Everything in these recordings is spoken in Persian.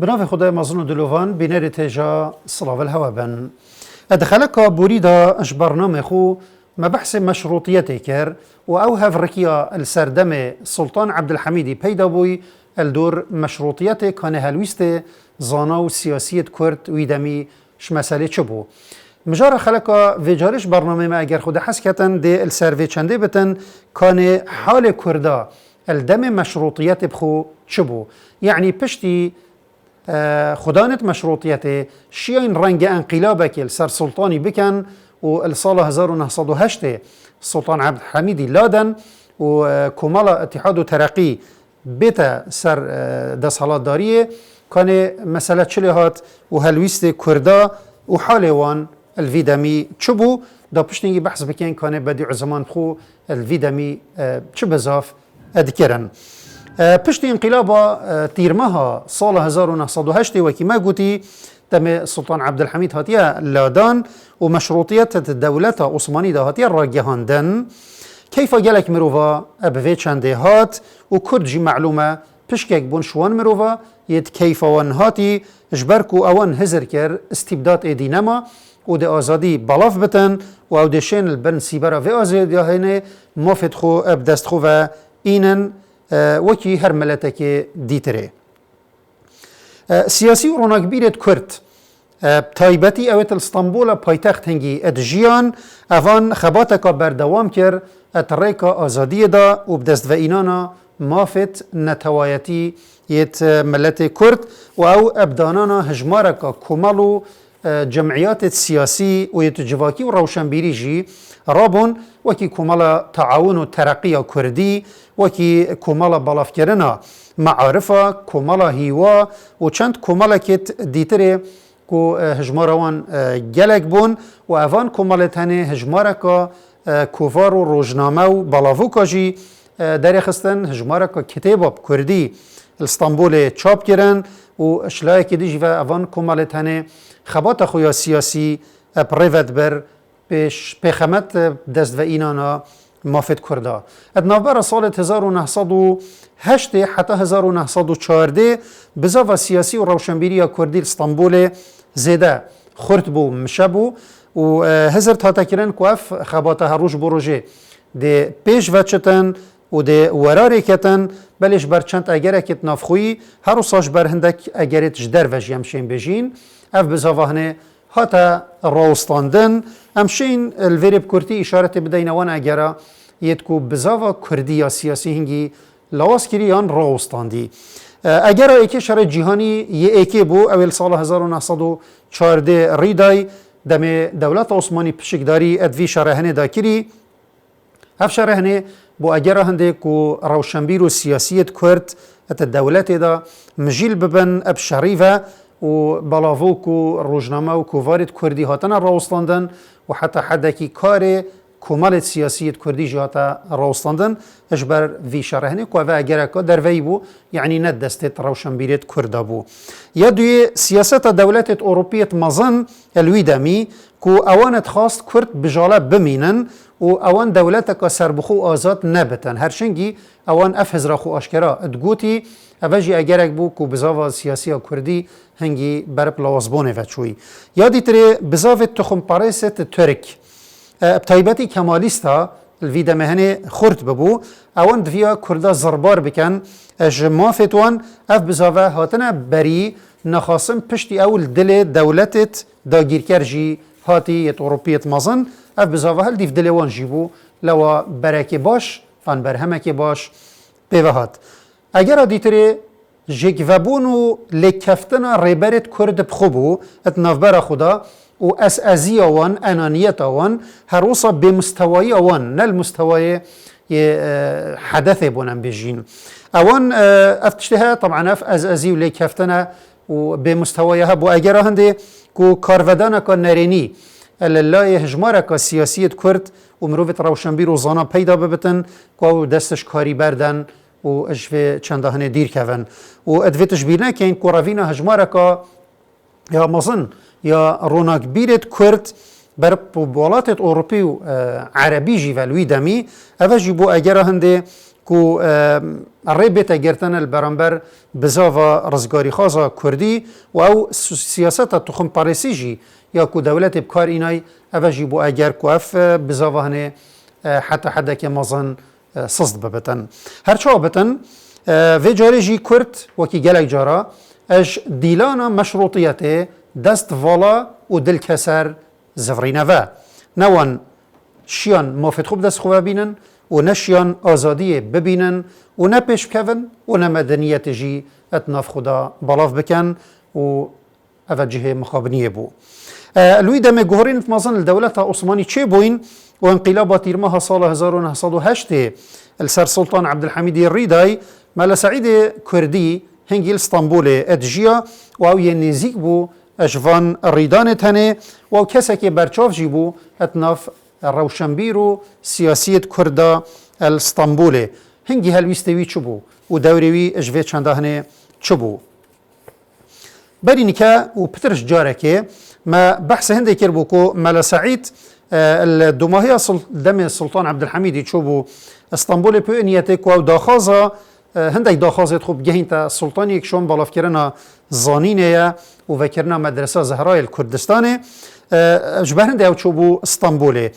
بناف خدای مزن دلوان بینر تجا صلاة الهوا بن ادخلك بوريدا اش برنامج خو ما بحث مشروطيته كر او هفركيا السردم سلطان عبد الحميدي بيدا بوي الدور مشروطيته كان هلويست زاناو سياسية كرد ويدمي ش مسألة چبو مجار خلقا وجارش برنامه ما اگر خود حس کتن ده السروی چنده بتن كان حال كردا الدم مشروطيته بخو چبو يعني پشتی خدانت مشروطيته شيئين رنگ انقلابك السر سلطاني بكن والصال 1908 السلطان عبد الحميدي لادن وكمالا اتحاد وترقي بيتا سر ده صلاة داريه كان مسألة چلهات وهلويست كردا وحالوان الفيدامي چبو دا پشتنگی بحث بکن كان بديع زمان خو الفيدامي چبزاف ادكرن پشت انقلابا تیرمها سال 1908 وكي ما قوتي تم السلطان عبد الحميد هاتيا لادان ومشروطية الدولة عثمانية هاتيا راجهاندن كيف جالك مروفا ابفي چنده هات وكرد جي معلومة پشكك بون شوان مروفا يد كيف وان هاتي جبركو اوان هزر كر استبداد ايدينما و ده آزادی بلاف بتن و او دشین البن سیبرا و آزادی هنه مافد خو ابدست خو و اینن وکی هر ملتک دیتره سیاسی و روناکبیرت کرد تایبتی اوت اسطنبول پایتخت هنگی ادجیان اوان خباتکا بردوام کر اتریکا آزادی دا و بدست و اینانا مافد نتوایتی یت ملت کرد و او ابدانانا هجمارکا کمالو جمعيات السياسي ويتجواكي وروشنبيري جي رابون وكي كمالا تعاون وترقية كردي وكي كمالا بلافكرنا معارفة كمالا هيوا وچند كمالا كت ديتري كو هجماروان جلق بون وافان كمالا تاني هجماركا كوفار و روجنامه و بلافوكا جي داري خستن هجماركا كتابة كردي الاسطنبول چاپ کرن و اشلای که دیجی و اوان کمال تنه خبات خویا سیاسی پریوت بر پیخمت دست و اینانا مافد کرده. ادنابر سال 1908 حتی 1914 بزاف سیاسی و روشنبیری کردی اسطنبول زیده خورد بو مشبو و هزار تا کرن که اف خبات هروج بروجه ده پیش وچتن و ده وراری کتن بلش برچند اگر اکت نافخویی هر روزش برهندک اگرت جدر وجیم شین بجین اف بزاوهنه هاتا راوستاندن امشین الوریب کردی اشارت بدینوان اگرا یتکو بزاوا کردی یا سیاسی هنگی لواس کریان راوستاندی اگرا ایکی شر جهانی یه ایکی بو اول سال 1914 ریدای دم دولت عثمانی پشکداری ادوی شرهنه داکری اف شرهنه بو اجرا هنده کو روشنبیر و سیاسیت کرد ات الدولت دا مجیل ببن اب شریفه و بلاوو کو روزنامه و کووارد کردی هاتن راوستاندن و حتی حدکی کار کمالت سیاسیت کردی جاتا راوستاندن اجبر وی شرهنه کو و اجرا کا در وی بو یعنی ند دستت روشنبیرت کرده بو یادوی سیاست دولت اوروپیت مزن الویدمی کو اوانت خواست کرد بجاله بمینن و اوان دولتك سربخو آزاد نبتن هرشنگی اوان اف هزرا خو اشکرا ادگوتی اوجی اگرک بو کو بزاوا سیاسی کردی هنگی برپ لوازبونه وچوی یادی تری بزاو تخم پارست ترک بتایبتی کمالیستا الویدا مهنه خورد ببو اوان دویا کردا زربار بکن اج مافتوان اف بزاوا هاتنا بری نخاسم پشتی اول دل دولتت داگیرکر جی هاتی ات اوروپیت مازن اف بزاوه هل دیف دلوان جیبو لوا برکی باش فان برهمکی باش بیوهات اگر دیتری جک وبونو لکفتنا ریبرت کرد بخوبو ات نافبر خدا و ازی آوان انانیت آوان هر وصا بمستوای آوان نل مستوای حدث بونن بجین آوان افتشتها طبعا اف ازی و لکفتنا و بمستوایها بو اگر هنده کو کارودانا کان نرینی اللای هجمارک سیاسیت کرد و مروفت روشنبیر و زانا پیدا ببتن که دستش کاری بردن و اجوه چندهنه دیر کون و ادویتش بیرنه که این کوراوینا هجمارک یا مزن یا روناک بیرت کرد بر بولات اوروپی و عربی جی ولوی دمی اوه جی بو اگر هنده کو ری بیتا گرتن البرانبر بزاوا رزگاری خازا کردی و او سیاست تخم پاریسی جی یا کو دولت بکار اینای اوجی بو اگر کو اف بزاوا هنه حتی حدا که مازن صصد ببتن هرچا بتن و جاری جی کرد وکی گلک جارا اش دیلانا مشروطیت دست والا و دل کسر زفرینه و نوان شیان مافت خوب دست خوب بینن و نشیان آزادی ببینن و نپیش بکون و نمدنیت جی اتناف خدا بلاف بکن و اوجه مخابنیه بو لوی دم گوهرین فمازن الدولت عثمانی چه بوین و انقلابات ایرماها سال 1908 السر سلطان عبدالحمید الریدای مال سعید کردی هنگی اسطنبول ادجیا و او یه نزیک بو اجوان ریدان تنه و او کسی که برچاف جی بو اتناف روشنبیر و سیاسیت کردا الاسطنبول هنگی هلویستوی چو بو و دوریوی اجوه چنده هنه چو بو برینی که و پترش جاره که ما بحث هنده کر بو که مال سعید الدماهی دم السلطان عبدالحمید چو بو اسطنبول پو انیته که او داخازا هندک داخازت خوب گهین تا سلطانی اکشون بالاف کرنا زانینه و وکرنا مدرسه زهرای الکردستانه جبه هنده او چو بو اسطنبوله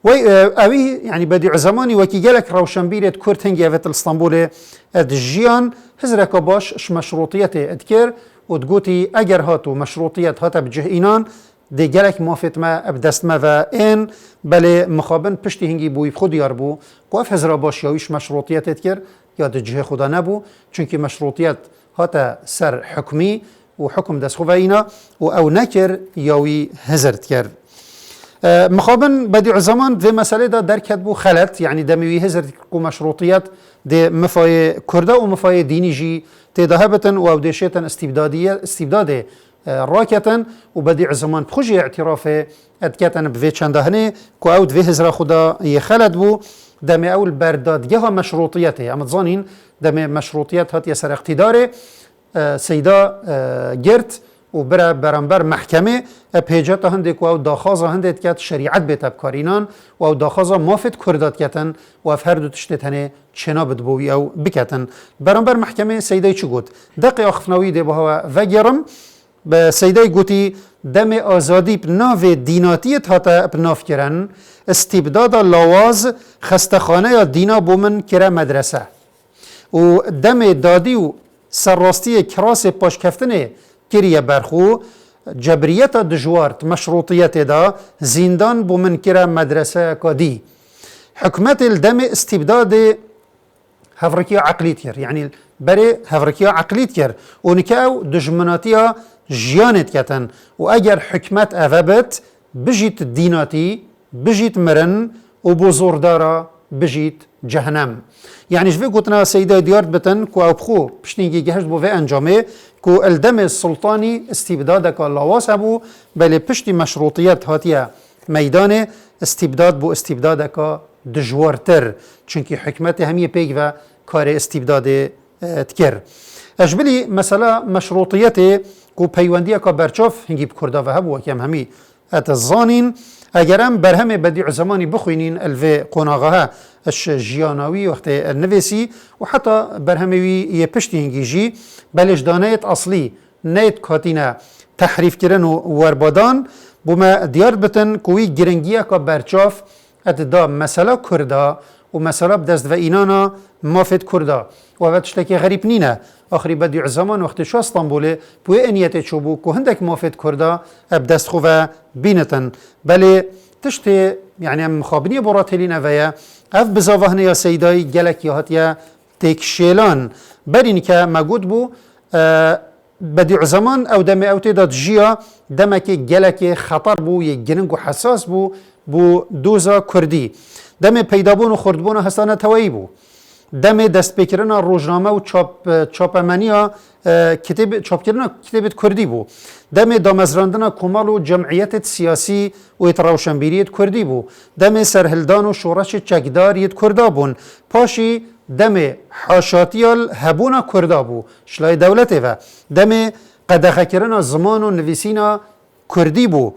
و اوی يعني بديع زماني وكي جالك روشنبيرة كرت هنجي افت الاسطنبول ادجيان هزرك باش اش مشروطيته ادكر وتقوتي اگر هاتو مشروطيات هاتا بجه اينان دي جالك موافت ما ابدست ما و ان بل مخابن پشتی هنگی بوی خود یار بو قاف هزرا باش یاویش مشروطیت ادکر یا دجه خدا نبو چونکی مشروطیت هاتا سر حکمی و حکم دست خواه اینا و او نکر یاوی هزرد کرد مخابن بديع زمان في مسألة دا دركت بو خلط يعني دموي هزر كو مشروطيات دي مفاي كردا ومفاي ديني جي تدهبتن و اوديشتن استبداد راكتن وبديع زمان بخوجي اعترافه ادكتن بفي چندهنه كو اود في هزر خدا يخلط بو دم اول بردادگاه مشروطيته اما تظانين دم مشروطيات هات يسر اقتداره سيدا گرت و برانبر محکمه پیجات هنده که او داخازا هنده که شریعت بیت بکارینان و او داخازا مافت کردات کتن و اف هر دو تشتتنه چنا بدبوی او بکتن برانبر محکمه سیدای چو گود دقی آخفناوی ده بها و گرم به سیدای گوتی دم آزادی بناو دیناتیت هاتا بناف کرن استبداد لاواز خستخانه یا دینا بومن کره مدرسه و دم دادی و سرراستی کراس پاشکفتنه کریه برخو جبریت دجوارت مشروطیت دا زندان بو منکره مدرسه کادی حکمت الدم استبداد هفرکیه عقلیت کر یعنی بره هفرکیه عقلیت کر و نکاو دجمناتیه جیانت کتن و اگر حکمت اوابت بجیت دیناتی بجیت مرن و بزردارا بجیت جهنم يعني جفي قلتنا سيدة ديارت بتن كو او بخو بشتينجي جهز بو في انجامي كو الدم السلطاني استبدادك اللواس ابو بل بشتي مشروطيات هاتيا ميدان استبداد بو استبدادك دجوارتر چونكي حكمت همية بيك و كار استبداد تكر اجبلي مسألة مشروطياتي كو پيواندية برچاف هنگي بكردا و هبو وكيم همي اتزانين اگرم برهم بديع زماني بخوينين الفي قناغها اش جياناوي وقت النفسي وحتى برهموي يبشتي هنجي بلش دانيت اصلي نيت كاتينا تحريف كرن وربادان بما ديار بتن كوي جرنجيا كبرچاف اتدا مسألة كردا ومسألة بدست و إنانا مافت كردا وفتشتكي غريب نينا آخری بدیع زمان وقتی شو اسطنبوله بوی انیت چوبو که هندک مافت کرده ابدست خواه بینتن بله تشتی يعني مخابنية براتلين أفيا أف بزاوهن يا سيداي جلك يا هاتيا تكشيلان برين كا موجود بو بديع زمان أو دم أو تداد جيا دمك جلك خطر بو يجننجو حساس بو دوزا كردي دم پیدابون و خردبون هستانه توایی بو دم دست بکرن روزنامه و چاپمنیا چاپ کردن کتاب کردی بو دم دامزراندن کمال و جمعیت سیاسی و روشنبیریت کردی بو دم سرهلدان و شورش چکداریت کردا بون پاشی دم حاشاتیال هبونا کردا بو شلای دولته و دم قدخه کردن زمان و نویسینا کردی بو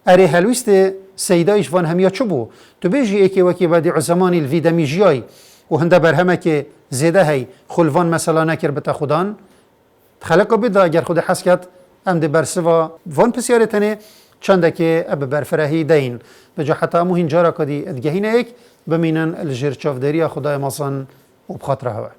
اره هلویست سیدایش وان همیا چو بو تو بیجی اکی وکی بدیع زمانی الویدمی جیای و هنده برهمه که زیده هی خلوان مثلا نکر بتا خودان خلقا بدا اگر خود حس کرد ام دی برسوا وان پسیاره تنه چنده که اب برفرهی دین بجا حتی امو هنجارا کدی ادگهین ایک بمینن الجر چافداری خدای مصان و بخاطره هوا